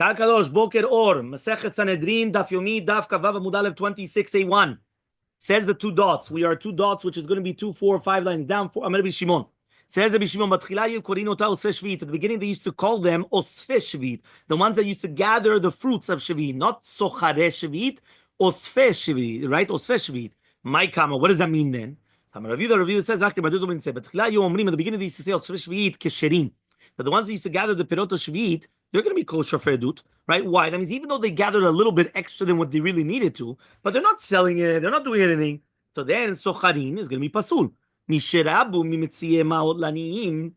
Kakadosh Boker Or, Masechet Sanhedrin Daf Yomi Daf Kavav Amud Aleph 26a1. Says the two dots. We are two dots, which is going to be 2, 4, 5 lines down. I'm going to be Shimon. Says Rabbi Shimon, Batchilayu Korinota Osfe Shvit. At the beginning, they used to call them Osfe Shvit, the ones that used to gather the fruits of Shvit, not Sochare Shvit, Osfe Shvit, right? Osfe Shvit. My Kama, what does that mean then? Rabbi says, Batchilayu Omrim, at the beginning, they used to say Osfe Shvit Kesherim. But the ones that used to gather the Perot of Shvit, they're going to be kosher for Edut, right? Why? That means even though they gathered a little bit extra than what they really needed to, but they're not selling it, they're not doing anything. So then Socharin is going to be Pasul. Misherabu mimitziye ma'ot laniim.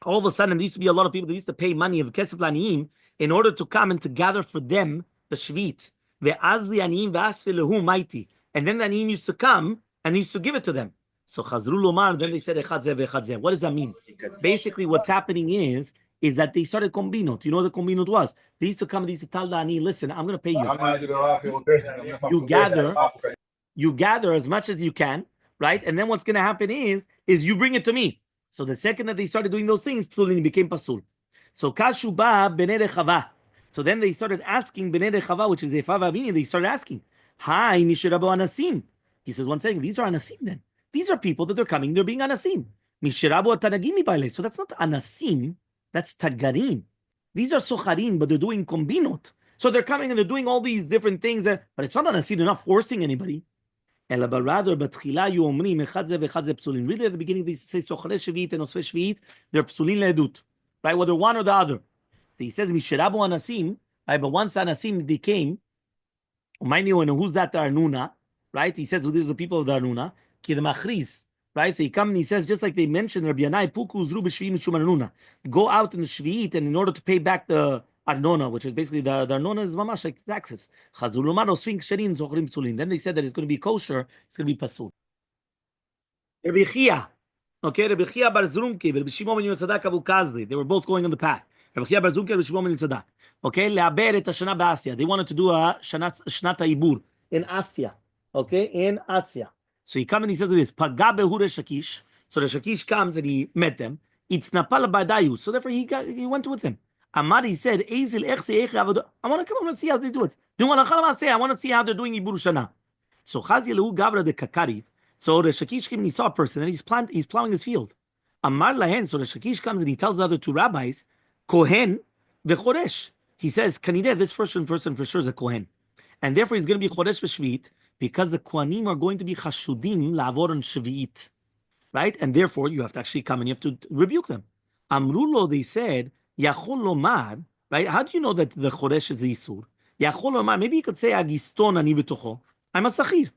All of a sudden, there used to be a lot of people that used to pay money of kesef laniim in order to come and to gather for them the shvit. Ve'az li'aniim ve'asfe lehu maiti. And then the aniim used to come and used to give it to them. So chazru lomar, then they said echad zeh ve'echad zeh. What does that mean? Basically, what's happening is that they started kombinot. You know what the kombinot was? They used to come and they used to tell the ani, listen, I'm going to pay you. You gather as much as you can, right? And then what's going to happen is you bring it to me. So the second that they started doing those things, Tzulin became pasul. So kashuba b'nei rechava. So then they started asking b'nei rechava, which is Efa v'Avini. They started asking, "Hi, mishirabu anasim." He says one second, these are anasim. Then these are people that they're coming. They're being anasim. Mishirabu atanagimi b'alei. So that's not anasim. That's tagarin. These are socharin, but they're doing kombinot. So they're coming and they're doing all these different things. But it's not anasim. They're not forcing anybody. But rather, really at the beginning they say Sochre Shvit and Osfe Shvit, they're psulin le'edut, right? Whether one or the other. He says Misherabu Anasim, right? But once Anasim they came, and who's that Arnuna, right? He says, well, these are the people of the Arnuna, Ki the Machriz, right? So he comes and he says, just like they mentioned, Rabbi Yanai Puku Zru b'Shvit Mishum Arnuna, go out in the Shvit, and in order to pay back the Arnona, which is basically the Arnona is mamash like taxes. Then they said that it's going to be kosher, it's going to be pasul. Rabbi Chia, okay, Rabbi Chia bar Zrumki, Rabbi Shimon ben Yotzadok Avu Kazli, they were both going on the path. Rabbi Chia bar Zrumki, Rabbi Shimon ben Yotzadok. Okay, le'aber et hashana ba'Asya. They wanted to do a shnat ibur in Asya. Okay, in Asya. So he comes and he says this, Paga behu Shakish. So the Shakish comes and he met them. It's napal ba'dayu. So therefore he went with them. Amari said, I want to come and see how they do it. I want to see how they're doing Ibur Shana. So Chazielu Gavra de Kakariv. So the Shakish came and he saw a person and he's plowing his field. Amar Lahen. So the Shakish comes and he tells the other two rabbis, Kohen vechoresh. He says, Kanideh, this person for sure is a Kohen. And therefore he's going to be Choresh v'Shvit because the Kohanim are going to be Chashudim la'avor on Shvi'it. Right? And therefore you have to actually come and you have to rebuke them. Amrulo, they said, Yachol lomar, right? How do you know that the choresh is isur? Yachol lomar, maybe you could say agiston ani betocho. I'm a sachir,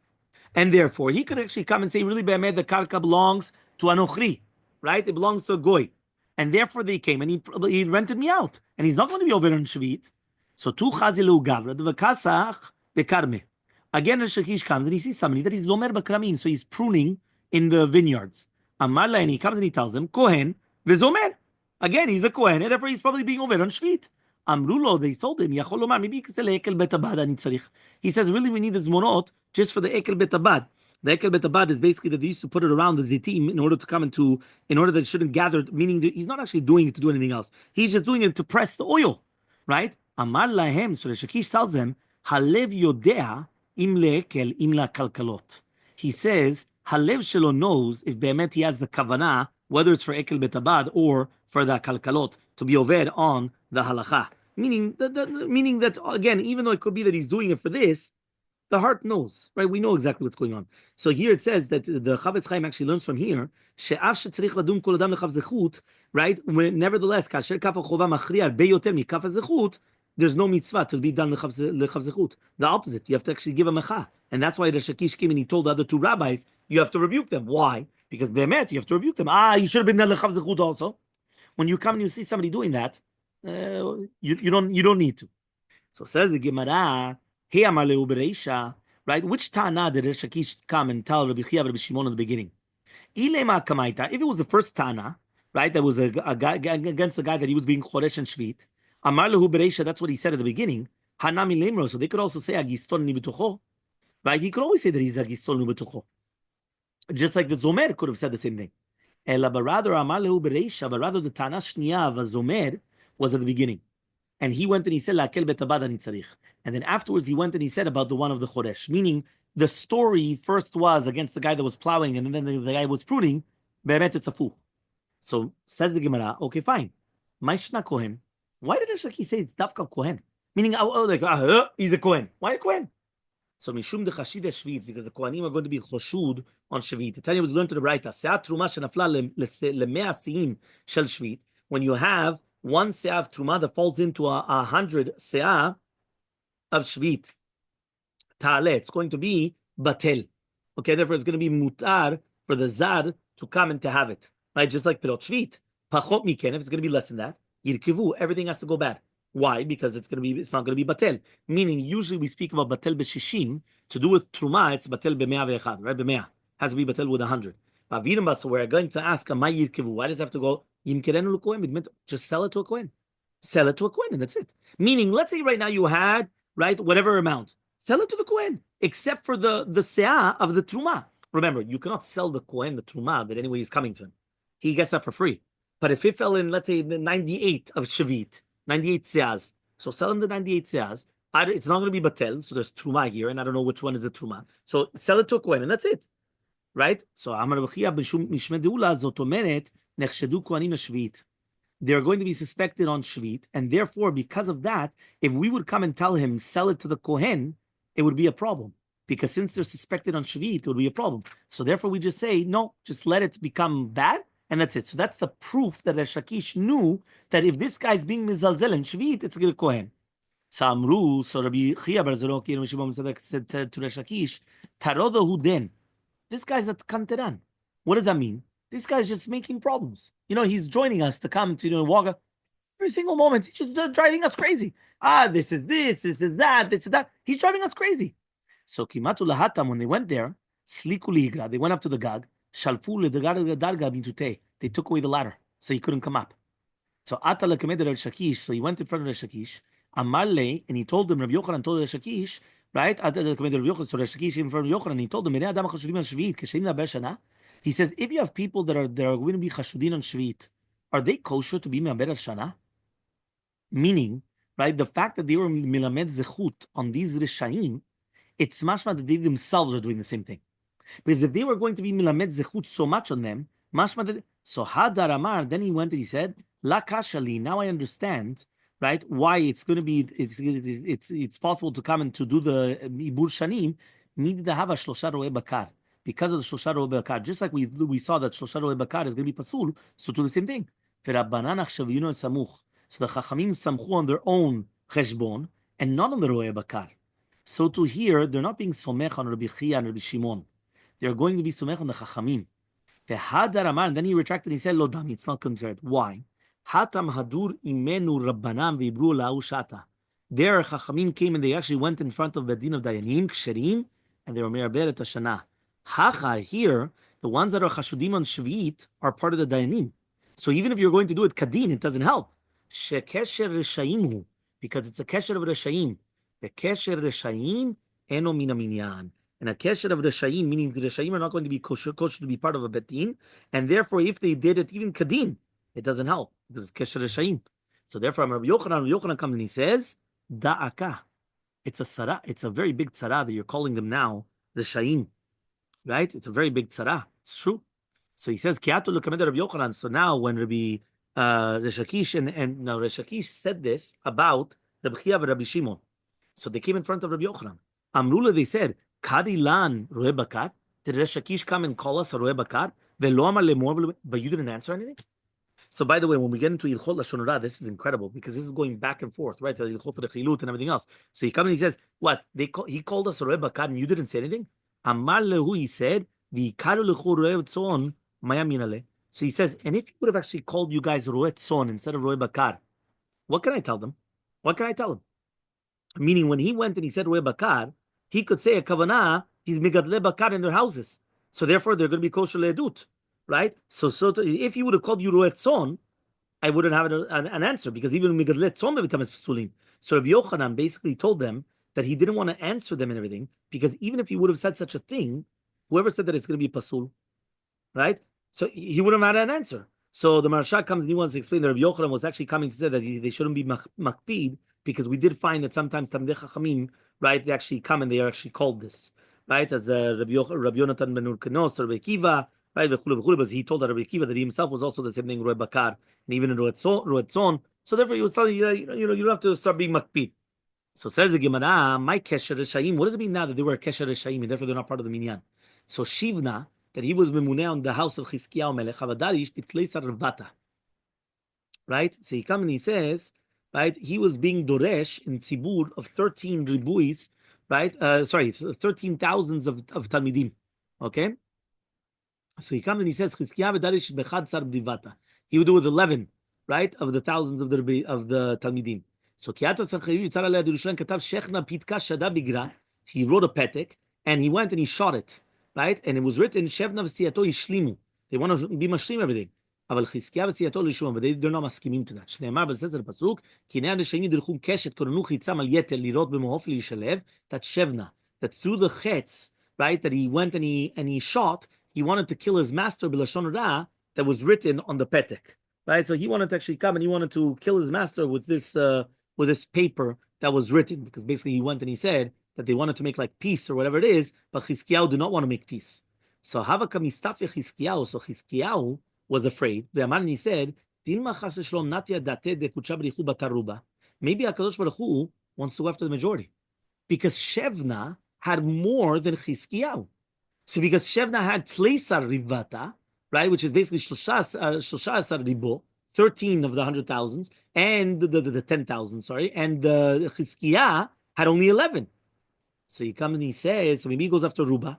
and therefore he could actually come and say, really, be'emed the karka belongs to anochri, right? It belongs to a goy, and therefore they came and he rented me out, and he's not going to be over in shvit. So tu chazilu gavra devakasach bekarme. Again, the shakish comes and he sees somebody that is zomer bakramim, so he's pruning in the vineyards. Amarla, and he comes and he tells him kohen vezomer. Again, he's a Kohen, and therefore he's probably being over on Shvit. Amrulo, they told him, maybe you could say Ekel betabad. He says, really, we need this monot just for the Ekel betabad. The Ekel betabad is basically that they used to put it around the zitim in order to come in order that it shouldn't gather, meaning that he's not actually doing it to do anything else. He's just doing it to press the oil, right? Amar lahem, so the Shakish tells them, Halev yodea im le'ekel im la kalkalot. He says, Halev shelo knows if be'emet he has the kavanah, whether it's for Ekel betabad or for the kalkalot to be over on the halacha, meaning that again, even though it could be that he's doing it for this, the heart knows, right? We know exactly what's going on. So here it says that the Chavetz Chaim actually learns from here, right? Nevertheless, there's no mitzvah to be done lechavzechut. The opposite, you have to actually give a mecha, and that's why the Shakish came and he told the other two rabbis, you have to rebuke them. Why? Because be'emet, you have to rebuke them. You should have been done lechavzechut also. When you come and you see somebody doing that, you don't need to. So says the Gemara, Hey Amaleh u'bereisha, right? Which Tana did Shakish come and tell Rabbi Chia, Rabbi Shimon in the beginning? Ilema kamaita. If it was the first Tana, right, that was a guy against the guy that he was being choresh and shvit. Amaleh u'bereisha. That's what he said at the beginning. Hanami lemro. So they could also say agiston ni b'tocho, right? He could always say that he's agiston ni b'tocho, just like the Zomer could have said the same thing. But rather, the Tana Shniya of Zomer was at the beginning. And he went and he said, La'akel betabad ani tzarich. And then afterwards he went and he said about the one of the chodesh, meaning the story first was against the guy that was plowing, and then the guy was pruning. Be'emet it's afuch. So says the Gemara, okay, fine. Maishna Kohen. Why did Shaki say it's Dafka Kohen? Meaning, he's a Kohen. Why a Kohen? So Mishum de Chashid Shvit, because the Kohanim are going to be Choshud on Shvit. The Tanya was learned to the Braita. Se'at Truma shenafla lemea se'im shel Shvit. When you have one se'ah of Truma that falls into 100 se'ah of Shvit, Ta'ale, it's going to be Batel. Okay, therefore it's going to be Mutar for the Zad to come and to have it. Right, just like Pirot Shvit. Pachot miken, if it's going to be less than that, Yirkivu, everything has to go bad. Why? Because it's not going to be batel. Meaning, usually we speak about batel b'shishim. To do with truma, it's batel b'mea ve'echad, right? B'mea has to be batel with 100. So we're going to ask, why does it have to go? Just sell it to a kohen. Sell it to a kohen, and that's it. Meaning, let's say right now you had right whatever amount, sell it to the kohen, except for the se'ah of the truma. Remember, you cannot sell the kohen the truma that anyway is coming to him. He gets that for free. But if it fell in, let's say, the 98 of Shavit, 98 seas, so sell him the 98 seas. It's not going to be batel, so there's truma here, and I don't know which one is the truma. So sell it to a kohen, and that's it, right? So Amar B'chia Mishmei Deula Zot Omeret Nechshedu Kohanim Shvit. They're going to be suspected on Shvit, and therefore, because of that, if we would come and tell him sell it to the kohen, it would be a problem. Because since they're suspected on Shvit, it would be a problem. So therefore, we just say no, just let it become bad. And that's it. So that's the proof that Resh Lakish knew that if this guy's being mizalzel in Shvit, it's a kohen. Samru, so Rabbi Chia bar Zerok said to Resh Lakish, Tarodo den. This guy's at Kanteran. What does that mean? This guy's just making problems. He's joining us to come to walk every single moment. He's just driving us crazy. This is that. He's driving us crazy. So Kimatu Lahatam, when they went there, Sliku Ligra, they went up to the Gag. They took away the ladder, so he couldn't come up. So so he went in front of Shakish, Elmaleh, and he told him, Rabbi Yochanan told Shakish, right? So Shakish in front of Yochanan, he told him, he says, if you have people that are going to be chashudin on Shvit, are they kosher to be me'aber shana? Meaning, right, the fact that they were milamed zechut on these rishaim, it's mashma that they themselves are doing the same thing. Because if they were going to be milamed zechut so much on them, so Hadar Amar, then he went and he said, La kashali, now I understand, right, why it's going to be, it's possible to come and to do the ibur shanim, need to have a shlosha roe bakar, because of the shlosha roe bakar. Just like we saw that shlosha roe bakar is going to be pasul, so do the same thing. So the chachamim samchu on their own cheshbon, and not on the roe bakar. So to here, they're not being somech on Rabbi Chia and Rabbi Shimon. They're going to be somech on the chachamim. The Hadar Amar, and then he retracted. He said, "Lo dami, it's not considered." Why? Hatam hadur imenu rabbanam v'ibru lahu shata. Their chachamim came and they actually went in front of Bedin of Dayanim ksherim, and they were me'aber et hashana. Hacha here, the ones that are chashudim on Shvit are part of the Dayanim. So even if you're going to do it kadin, it doesn't help. Shekesher reshaim, because it's a kesher of reshaim. The kesher reshaim eno mina minyan. And a kesher of Reshaim, meaning the Reshaim are not going to be kosher to be part of a betin, and therefore if they did it even kadin, it doesn't help because it's kesher Reshaim. So therefore, Rabbi Yochanan comes and he says, Da'aka. It's a tzara. It's a very big tzara that you're calling them now Reshaim, right? It's a very big tzara. It's true. So he says, Kiatu l'kamed Rabbi Yochanan. So now when Rabbi Resh Lakish and now Resh Lakish said this about Rabbi Chia and Rabbi Shimon, so they came in front of Rabbi Yochanan. Amrula, they said, Kadilan roe bakar. Did Resh Lakish come and call us a roe bakar? But you didn't answer anything. So by the way, when we get into Ilchot Lashon Hara, this is incredible because this is going back and forth, right? Ilchot Rechilut and everything else. So he comes and he says, "What? He called us a roe bakar and you didn't say anything." Amar lehu, he said, "V'ikaru lechu roe tzon maya minale." So he says, and if he would have actually called you guys roe tzon instead of roe bakar, what can I tell them? What can I tell them? Meaning, when he went and he said roe bakar, he could say a kavanah, he's migadle bakar in their houses. So therefore, they're going to be kosher le'edut, right? So if he would have called you roet son, I wouldn't have an answer because even migadle tzon every time is pasulim. So Rabbi Yochanan basically told them that he didn't want to answer them and everything because even if he would have said such a thing, whoever said that it's going to be pasul, right? So he wouldn't have had an answer. So the Maharsha comes and he wants to explain that Rabbi Yochanan was actually coming to say that they shouldn't be makpid, because we did find that sometimes Tamdei Chachamim, right, they actually come and they are actually called this, right, as Rabbi Yonatan ben Urkanos, Rabbi Kiva, right, but he told Rabbi Kiva that he himself was also the same thing, Roy Bakar, and even in Ruetzon. So therefore, he was telling you that you don't have to start being makpid. So says the Gemara, my Kesher Reshaim. What does it mean now that they were Kesher Reshaim and therefore they're not part of the minyan? So Shivna, that he was Memuneh on the house of Chizkiyahu Melech, Havadarish Pitleisar Rvata. Right? So he comes and he says, right, he was being Doresh in Tzibur of 13 ribuis, right? 13,000s of Talmidim. Okay? So he comes and he says, Chizkiyahu Vedarish Bechad Sar Brivata. He would do with 11, right, of the thousands of the Talmidim. So Kiata Sancheriv Yitzar Alei Yerushalayim Katav Shechna Pitka Shada Bigra. He wrote a petek and he went and he shot it, right? And it was written Shevna V'Siyato Yishlimu. They want to be mashlim everything. Aval Chizkiyahu V'Siyato Lishum, but they're not maskimim to that. Shneimar b'Sezer Pasuk Kinei Adeshayim Yidruchum Keshet Koranu Chitzam Al Yeter Lirot B'Mohof Lishalev. That's Shevna. That through the chetz, right? That he went and he shot. He wanted to kill his master B'Lashon Ra that was written on the petek, right? So he wanted to actually come and he wanted to kill his master with this paper that was written, because basically he went and he said that they wanted to make like peace or whatever it is, but Chizkiyahu did not want to make peace. So Havaka Mistafya Chizkiyahu, so Chizkiyahu was afraid. And he said, maybe HaKadosh Baruch Hu wants to go after the majority, because Shevna had more than Chizkiyahu. So because Shevna had Tleisar Rivata, right, which is basically Shoshasar Ribo, 13 of the 100,000s, and the 10,000, sorry, and the Chizkiah had only 11. So he comes and he says, so maybe he goes after Ruba.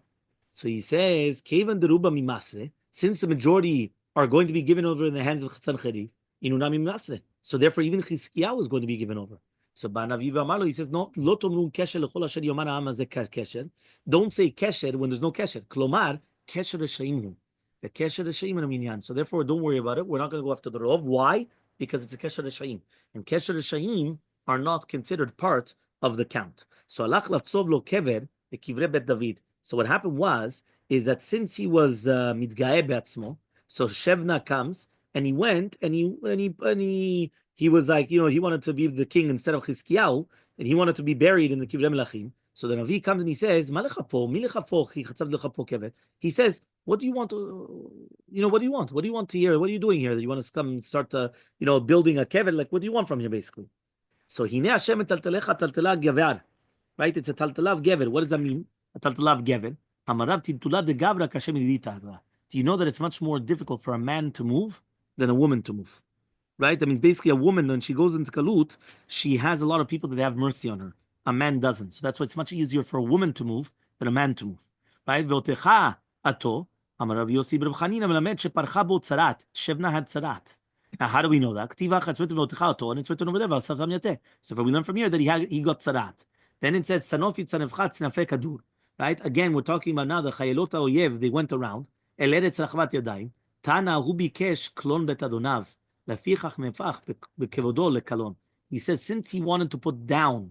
So he says, Kevan de Ruba mi Masre, since the majority are going to be given over in the hands of Sancheriv, Inuna mi Masre. So therefore, even Chizkiah was going to be given over. So Banaviv Amalo, he says, no, lo tomrun kesher lechol asher yomar ha'am hazeh kesher. Don't say kesher when there's no kesher. Klomar, kesher reshaim. The kesher reshaim in a minyan. So therefore, don't worry about it. We're not going to go after the rov. Why? Because it's a kesher reshaim, and kesher reshaim are not considered part of the count. So alach latzov lo kever bekivrei bet David. So what happened is that since he was midgaeh beatzmo, so Shevna comes and he went and he was like, he wanted to be the king instead of Chizkiyahu, and he wanted to be buried in the kivrei melachim. So the Navi comes and he says, he says, what do you want to, what do you want? What do you want to hear? What are you doing here? That you want to come and start, building a kever? Like, what do you want from here, basically? So, Hine Hashem taltelecha taltela gever, right? It's a taltelav gever. What does that mean? A taltelav gever. Amarav tintula de gavra kashem idita. Do you know that it's much more difficult for a man to move than a woman to move? Right? That means basically a woman, when she goes into kalut, she has a lot of people that have mercy on her. A man doesn't. So that's why it's much easier for a woman to move than a man to move. Right? Ve'otecha ato. Amarav Yossi Reb Chanina melamed sheparcha bo tzarat. Shevna had tzarat. Now, how do we know that? And it's written over there. So we learn from here that he got tzarat. Then it says Sanofi tzanevcha tznafe kadur. Right? Again, we're talking about now the chayelot oyev. They went around. El eretz rachvat yadayim. Tana hu bikesh klon bet adonav. Lafichach mefach bekevodo lekalon. He says since he wanted to put down,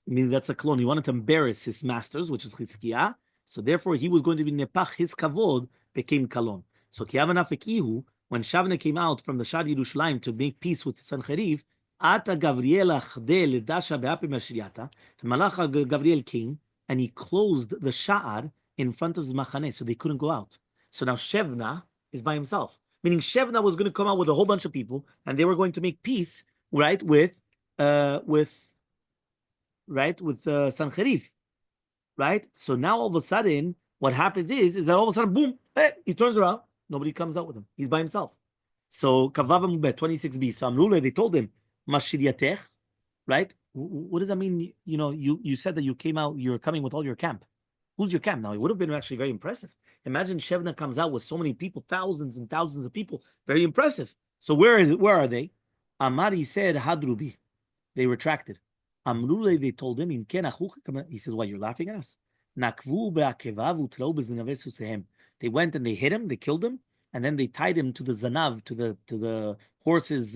I mean that's a klon. He wanted to embarrass his masters, which is Chizkiah. So therefore, he was going to be nepach. His kavod became kalon. So kiyavanafekihu. When Shavna came out from the Shad Yerushalayim to make peace with Sancheriv, Ata Gavriel Achdeh Ledasha Be'apim Ashiyata, the Malach Gavriel came and he closed the Sha'ar in front of his Machaneh, so they couldn't go out. So now Shevna is by himself, meaning Shevna was going to come out with a whole bunch of people, and they were going to make peace, right, with Sancheriv, right? So now all of a sudden, what happens is that all of a sudden, boom, he turns around. Nobody comes out with him. He's by himself. So Kavav Mubet 26b. So Amrule, they told him, Mashiriatech, right? What does that mean? You said that you came out, you're coming with all your camp. Who's your camp? Now, it would have been actually very impressive. Imagine Shevna comes out with so many people, thousands and thousands of people. Very impressive. So where are they? Amari said, Hadrubi. They retracted. Amrule, they told him, he says, why, you're laughing at us? They went and they hit him, they killed him, and then they tied him to the zanav, to the horse's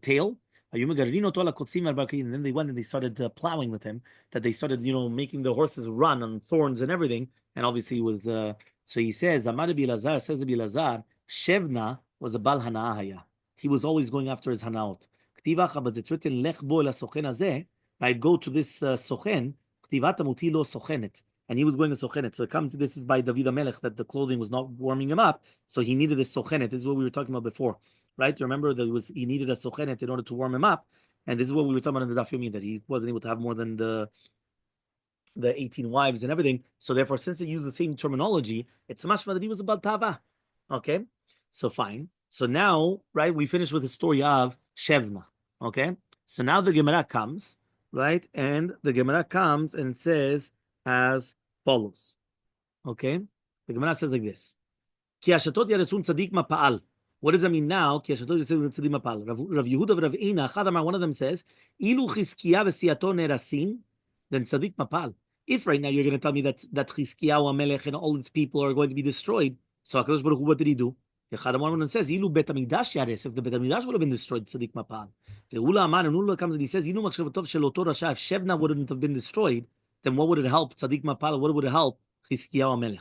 tail. And then they went and they started plowing with him. That they started, making the horses run on thorns and everything. And obviously it was. So he says, Amar Rabbi Elazar says Rabbi Elazar, Shevna was a Bal Hana'aya. He was always going after his Hanaot. But it's written, Lech bo el sochen hazeh, right? Go to this sochen, sochenet. And he was going to sochenet. So it comes, this is by David Melech, that the clothing was not warming him up. So he needed a sochenet. This is what we were talking about before, right? You remember that he needed a sochenet in order to warm him up. And this is what we were talking about in the Daf Yomi, that he wasn't able to have more than the 18 wives and everything. So therefore, since they use the same terminology, it's mashma that he was a Baltava. Okay? So fine. So now, right, we finished with the story of Shevna. Okay? So now the Gemara comes, right? And the Gemara comes and says as follows. Okay? The Gemara says like this. Ki hashatot yaresun tzadik ma'pa'al. What does that mean now? Ki hashatot yaresun tzadik ma'pa'al. Rav Yehuda v'Rav Eina, Chadamar, one of them says, Ilu Chizkiya v'siyato nerasim, then tzadik ma'pa'al. If right now you're going to tell me that Chizkiyahu Melech and all its people are going to be destroyed, so HaKadosh Baruch Hu, what did he do? The Chadamar says, Ilu Bet HaMikdash yares, if the Bet HaMikdash would have been destroyed, tzadik ma'pa'al. The Ula Amar, and Ula comes and he says, Ilu machshavotov shel oto rasha, if Shevna wouldn't have been destroyed, then what would it help? Tzadik ma'pa'al, what would it help? Chizkiyahu Melech.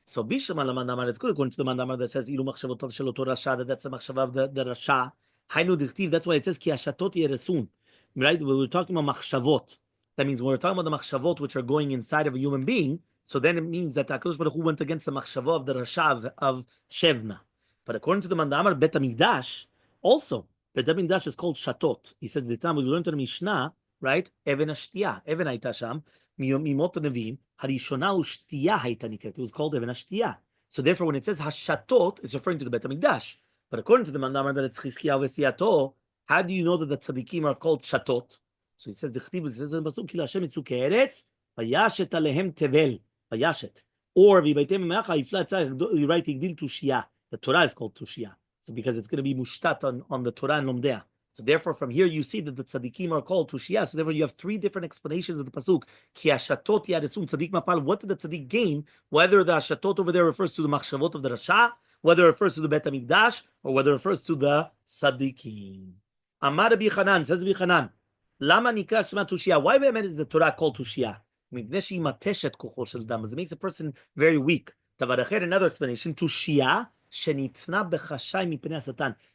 So Bisham al it's good according to the Mandamar that says Ilu machshavotov shel oto rasha, that that's the machshava of the rasha. Hainu dichtiv, that's why it says Ki hashatot yeresun. Right? We were talking about machshavot. That means when we're talking about the machshavot which are going inside of a human being, so then it means that HaKadosh Baruch Hu went against the machshavot of the rasha of Shevna. But according to the Mandamar, Bet HaMikdash, also, Bet HaMikdash is called shatot. He says the time we learned in the Mishnah, right? Even Ashtiya, Even Haita Sham, Mimot Nevim, Harishona Ushtiya Haita Niket. It was called Even Ashtiya. So therefore, when it says Hashatot, it's referring to the Bet HaMikdash. But according to the Mandamar that it's Chizkiyahu V'Siyato, how do you know that the tzaddikim are called shatot? So he says the Chtiv says in the pasuk Ki Hashem Yitzu Ke'eretz Vayashet Alehem Tevel Vayashet. Or V'Baitem Me'acha Yifla Tzarech, you write Yigdil Tushia. The Torah is called Tushia, so because it's going to be mushtat on the Torah and Lomdea. So therefore, from here you see that the tzaddikim are called Tushia. So therefore, you have three different explanations of the pasuk. Ki hashatot yaresun tzaddik mapal. What did the tzaddik gain? Whether the hashatot over there refers to the machshavot of the rasha, whether it refers to the Bet HaMikdash, or whether it refers to the tzaddikim. Amar Rabbi Chanan, says Rabbi Chanan, Lama nikra shema Tushia. Why is the Torah called Tushia? Because it makes a person very weak. Another explanation, Tushia.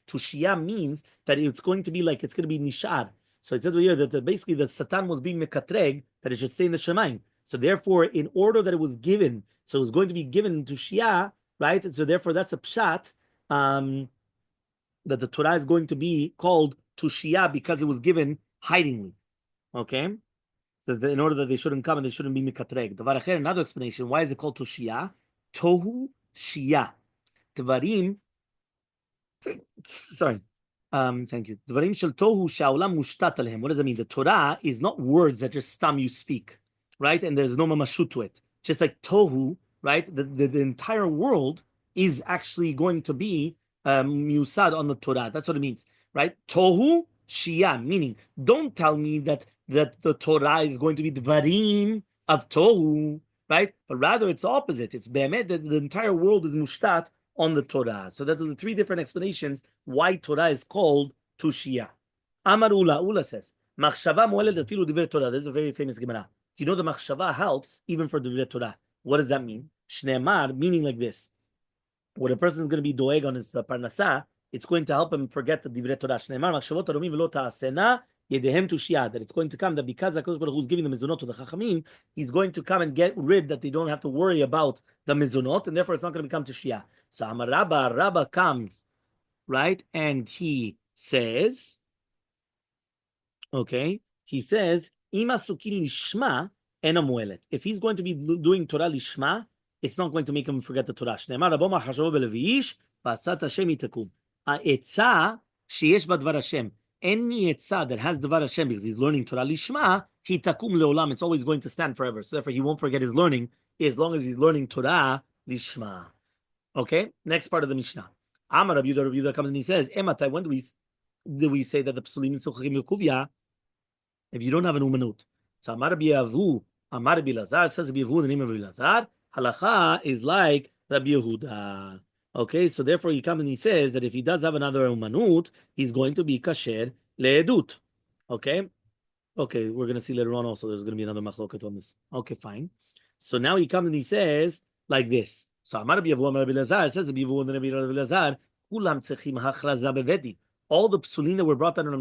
Tushia means that it's going to be like, it's going to be nishar. So it says here that basically the Satan was being mekatreg, that it should stay in the Shemaim. So therefore, in order that it was given, so it was going to be given to Shia, right? And so therefore, that's a pshat, that the Torah is going to be called Tushia because it was given hidingly. Okay? So in order that they shouldn't come and they shouldn't be mekatreg. Another explanation, why is it called Tushia? Tohu Shia. Dvarim, sorry, thank you. Dvarim shel tohu sha'olam mushtat alehem. What does that mean? The Torah is not words that just stam you speak, right? And there's no mamashut to it. Just like tohu, right? The entire world is actually going to be musad on the Torah. That's what it means, right? Tohu shia, meaning don't tell me that the Torah is going to be dvarim of tohu, right? But rather it's opposite. It's be'emet that the entire world is mushtat on the Torah. So that are the three different explanations why Torah is called Tushia. Amar Ula says, Machshava moeled afilu divrei Torah. This is a very famous Gemara. You know the Machshava helps even for divrei Torah. What does that mean? Shneemar, meaning like this. When a person is going to be doeg on his parnasa, it's going to help him forget the divrei Torah. Shneemar, Machshavot aromim v'lo ta'asena, yedehem Tushia. That it's going to come, that because HaKadosh Baruch Hu is giving the mizunot to the Chachamim, he's going to come and get rid that they don't have to worry about the mizunot, and therefore it's not going to become Tushia. So Amar Rabba comes, right, and he says, okay, he says, Ima sukin lishma ena muelet. If he's going to be doing Torah lishma, it's not going to make him forget the Torah. Shneimar Rabbo ma chashavo beleviish, v'atzat Hashem itakum. Ha'etza sheyesh b'dvar Hashem. Any etza that has dvar Hashem, because he's learning Torah lishma, hitakum leolam. It's always going to stand forever. So therefore, he won't forget his learning as long as he's learning Torah lishma. Okay, next part of the Mishnah. Amar Rabbi Yehuda comes and he says, Ematai, when do we say that the psulim suchachim yekuvya if you don't have an umanut? So Amar Rabbi Yavu, Amar Rabbi Lazar, says Rabbi Yavu, the name of Rabbi Lazar, halacha is like Rabbi Yehuda. Okay, so therefore he comes and he says that if he does have another umanut, he's going to be kasher leedut. Okay, we're going to see later on also there's going to be another machloket on this. Okay, fine. So now he comes and he says like this. So Amar Rabbi Yavu, Amar Rabbi Lazar, says Rabbi Yavu and Rabbi Lazar, Kulam tzechim hachraza bevedin. All the psulim that were brought down in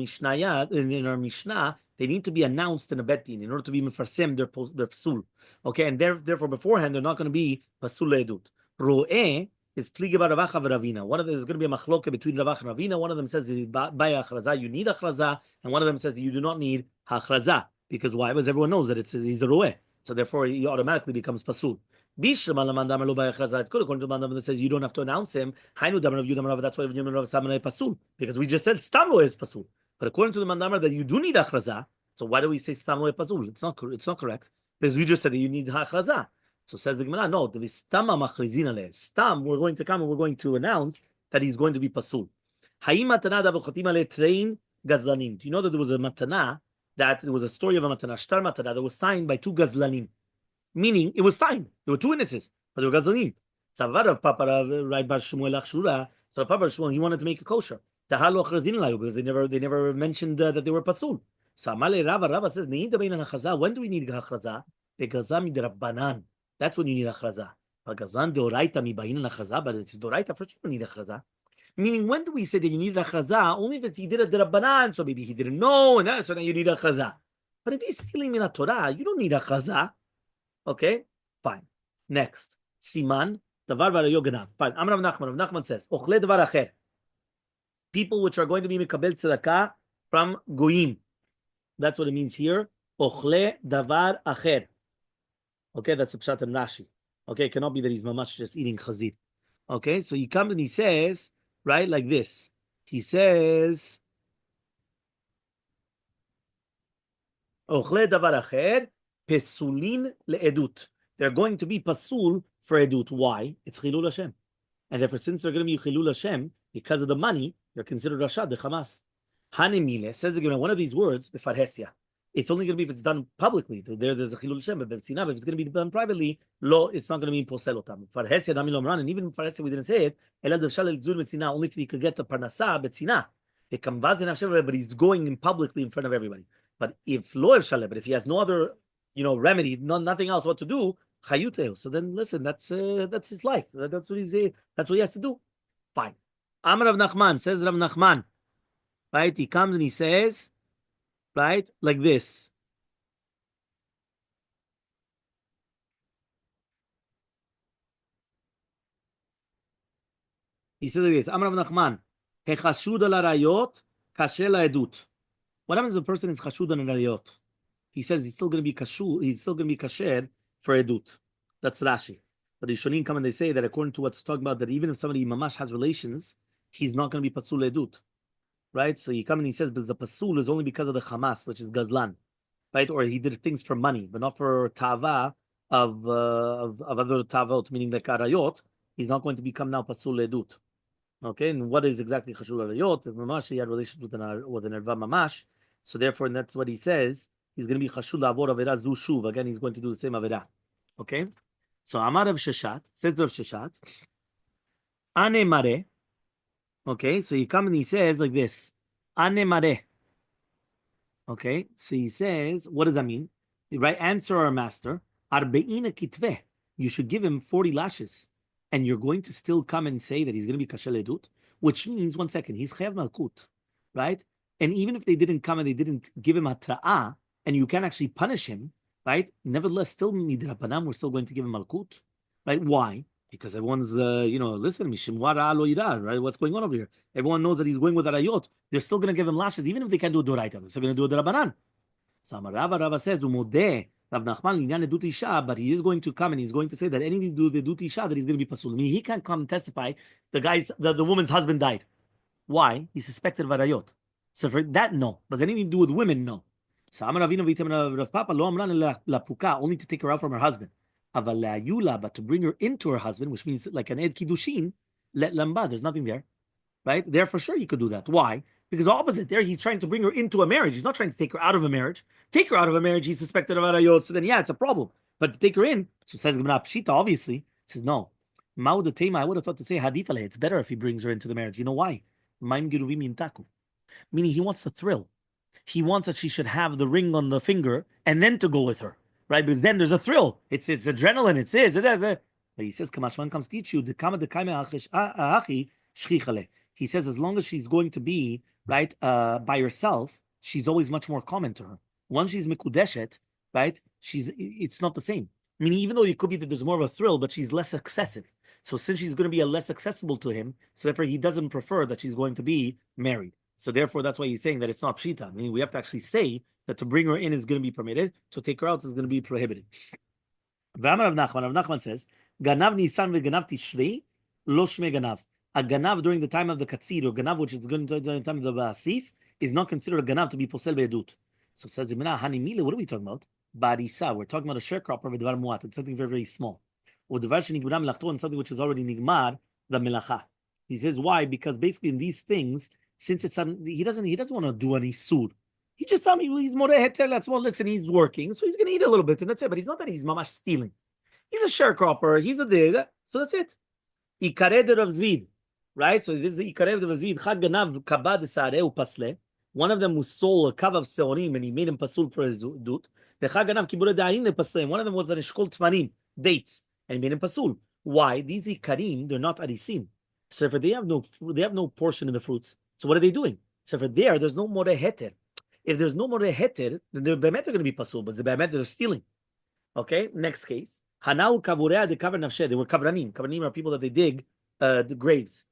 our Mishnah, they need to be announced in a bet din in order to be mefarsem their psul. Okay, and therefore beforehand they're not going to be pasul leedut. Ro'eh is pliga bar Ravacha v'Ravina. One of them is going to be a machloka between Ravacha and Ravina. One of them says by achraza you need achraza, and one of them says you do not need achraza. Because why? Because everyone knows that he's a ro'eh, so therefore he automatically becomes pasul. It's good according to the mandam that says you don't have to announce him. That's why pasul, because we just said stam lo is pasul. But according to the mandam that you do need achraza, so why do we say stam lo is pasul? It's not correct because we just said that you need achraza. So says the Gemara, no, the stama machrizin aleh. Stam, we're going to come and we're going to announce that he's going to be pasul. Hayim matana davochotim aleh train gazlanim. Do you know that there was a matana, that there was a story of a matana, shtar matana, that was signed by two gazlanim? Meaning, it was fine. There were two witnesses, but they were gazalim. Tzavad of Papa Rabbi Shmuel Achshura. So Papa Shmuel, he wanted to make a kosher. Because they never mentioned that they were pasul. So Elmaleh Rava says, when do we need achraza? Begazam midrabbanan. That's when you need achraza. Bagazan deoraita mibayin achraza, but it's deoraita first you don't need achraza. Meaning, when do we say that you need achraza? Only if he did a drabbanan, so maybe he didn't know, and so now you need achraza. But if he's stealing min Torah, you don't need achraza. Okay, fine. Next, Siman, Davar v'arayo ganav. Fine. Amar Rav Nachman says, Ochle davar acher. People which are going to be mikabel tzedakah from goyim. That's what it means here. Ochle davar acher. Okay, that's the pshat and Rashi. Okay, it cannot be that he's mamash just eating chazir. Okay, so he comes and he says, right, like this. He says, Ochle davar acher. Pesulin le'edut. They're going to be pasul for edut. Why? It's chilul Hashem. And therefore, since they're going to be chilul Hashem, because of the money, they're considered rashad, the Hamas. Hanemile says again, one of these words, befarhesia. It's only going to be if it's done publicly. There's a chilul Hashem, but if it's going to be done privately, it's not going to be posel otam. Farhesia dami lomran, and even farhesia we didn't say it. Elad v'shal el zul betzina, only if he could get the parnasa betzina. But he's going in publicly in front of everybody. But if lo evshale, but if he has no other remedy, nothing else what to do, chayuteo. So then listen, that's his life. That's what he has to do. Fine. Amar Rav Nachman, says Rav Nachman, right? He comes and he says, right, like this. He says like this, Amar Rav Nachman, Hechashud al arayot, kasher la'edut. What happens if a person is chashud al arayot? He says he's still going to be kasher for edut. That's Rashi. But the Shonim come and they say that according to what's talking about, that even if somebody mamash has relations, he's not going to be pasul edut, right? So he come and he says, but the pasul is only because of the Hamas, which is gazlan, right? Or he did things for money, but not for tava of other tavot, meaning like arayot. He's not going to become now pasul edut. Okay, and what is exactly chashul arayot? If mamash he had relations with an erva mamash, so therefore, and that's what he says. He's going to be chashul la'avor avera zu shuv. Again, he's going to do the same avera. Okay? So, Amar Rav Sheshat, says Rav Sheshat, Ane mare. Okay, so he comes and he says like this, Ane mare. Okay, so he says, what does that mean? The right answer, our master, Arbe'ina kitveh. You should give him 40 lashes. And you're going to still come and say that he's going to be kasher ledut, which means, one second, he's chayav malkut, right? And even if they didn't come and they didn't give him hatra'ah, and you can actually punish him, right? Nevertheless, still midrabanan, we're still going to give him malkut, right? Why? Because everyone's, listen, mishimwara lo yira, right? What's going on over here? Everyone knows that he's going with arayot. They're still going to give him lashes, even if they can't do a doraita. They're still going to do a drabanan. So Rava says, umodeh Rav Nachman linyan edut isha, but he is going to come and he's going to say that anything to do with edut isha, that he's going to be pasul. I mean, he can't come and testify. The woman's husband died. Why? He suspected of arayot. So for that, no. But anything to do with women, no. So Amar Avinu v'yitem Rav Papa lo amran la puka, only to take her out from her husband. Aval le'ayula, but to bring her into her husband, which means like an ed kiddushin, let lamba. There's nothing there, right? There for sure he could do that. Why? Because the opposite there, he's trying to bring her into a marriage. He's not trying to take her out of a marriage. Take her out of a marriage, he's suspected of arayot. So then, yeah, it's a problem. But to take her in, so it says Gemara Pshita, obviously, says no. Ma'u tema, I would have thought to say hadifale. It's better if he brings her into the marriage. You know why? Maim giruvim intaku. Meaning he wants the thrill. He wants that she should have the ring on the finger and then to go with her, right? Because then there's a thrill. It's adrenaline. But he says, Kamashman comes to teach you the kama de kaime achi shchichale. He says as long as she's going to be right by herself, she's always much more common to her. Once she's mikudeshet, right, it's not the same. Meaning, even though it could be that there's more of a thrill, but she's less excessive. So since she's going to be less accessible to him, so therefore he doesn't prefer that she's going to be married. So therefore, that's why he's saying that it's not pshita. I mean, we have to actually say that to bring her in is going to be permitted, to take her out is going to be prohibited. Rav Nachman says, Ganav Nisan v'Ganav Tishrei lo shmei Ganav. A Ganav during the time of the Katzir, or Ganav which is going to during the time of the Basif, is not considered a Ganav to be posel be'edut. So says Imina Hani Mile, what are we talking about? Barisa. We're talking about a sharecropper of Dvar Muat. It's something very, very small. Or Dvar Shenigmar Melachto, and something which is already Nigmar, the Melacha. He says why? Because basically in these things, since it's he doesn't want to do any sur. He just told me he's more heter. Let's well, listen, he's working, so he's going to eat a little bit, and that's it. But he's not that he's mamash stealing. He's a sharecropper. He's a dir. So that's it. Ikared Rav Zvid, right? So this is Ikared Rav Zvid. Chag ganav kabad sareu pasle. One of them was sold a kav of seorim, and he made him pasul for his dut. The chag ganav kibure da'in pasle. One of them was an eshkol tmanim, dates, and he made him pasul. Why? These ikarim, they're not arisim. So if they have no portion in the fruits. So what are they doing? So for there's no more heter. If there's no more heter, then the bemet are going to be pasul, but the bemet they're stealing. Okay, next case. Hanau kavurea de kaver nafshe. They were kavranim. Kavranim are people that they dig the graves,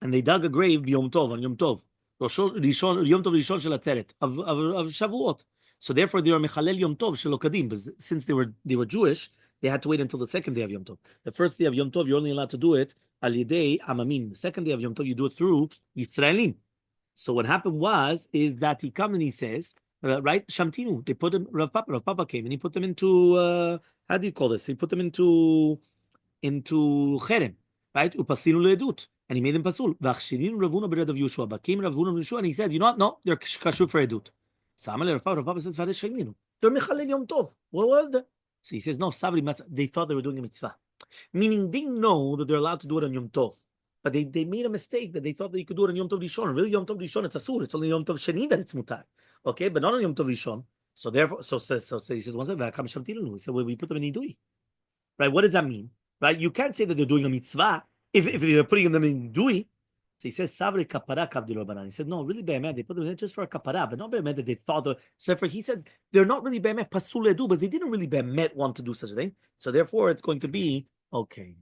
and they dug a grave b'yom tov on Yom Tov. Yom Tov Rishon shel Atzeret of Shavuot. So therefore they are mechalel Yom Tov shelo kadim. But since they were Jewish, they had to wait until the second day of Yom Tov. The first day of Yom Tov you're only allowed to do it al yidei amamim. The second day of Yom Tov you do it through Yisraelim. So what happened is that he comes and he says, right, Shamtinu, they put him, Rav Papa came and he put them into, how do you call this? He put them into cherem, right? Upasinu le'edut. And he made them pasul. V'achshirin Ravuna b'red of Yeshua. But came Ravuna of Yeshua and he said, you know what? No, they're kashur for edut. So Rav Papa says, V'adesh sheminu. They're mechalel yom tov. What were they? So he says, no, sabri matzah. They thought they were doing a mitzvah. Meaning they know that they're allowed to do it on Yom Tov. But they made a mistake that they thought that you could do it on Yom Tov Rishon. Really, Yom Tov Rishon, it's asur. It's only Yom Tov Sheni that it's mutar. Okay, but not on Yom Tov Rishon. So therefore, so he says, one second, he said, well, we put them in Nidui. Right, what does that mean? Right, you can't say that they're doing a mitzvah if they're putting them in Nidui. So he says, Savri kapara kavdilo banan. He said, no, really be'emet, they put them in just for a kapara, but not be'emet that they thought. So therefore, he said, they're not really be'emet pasul edu, but they didn't really be'emet want to do such a thing. So therefore, it's going to be, okay.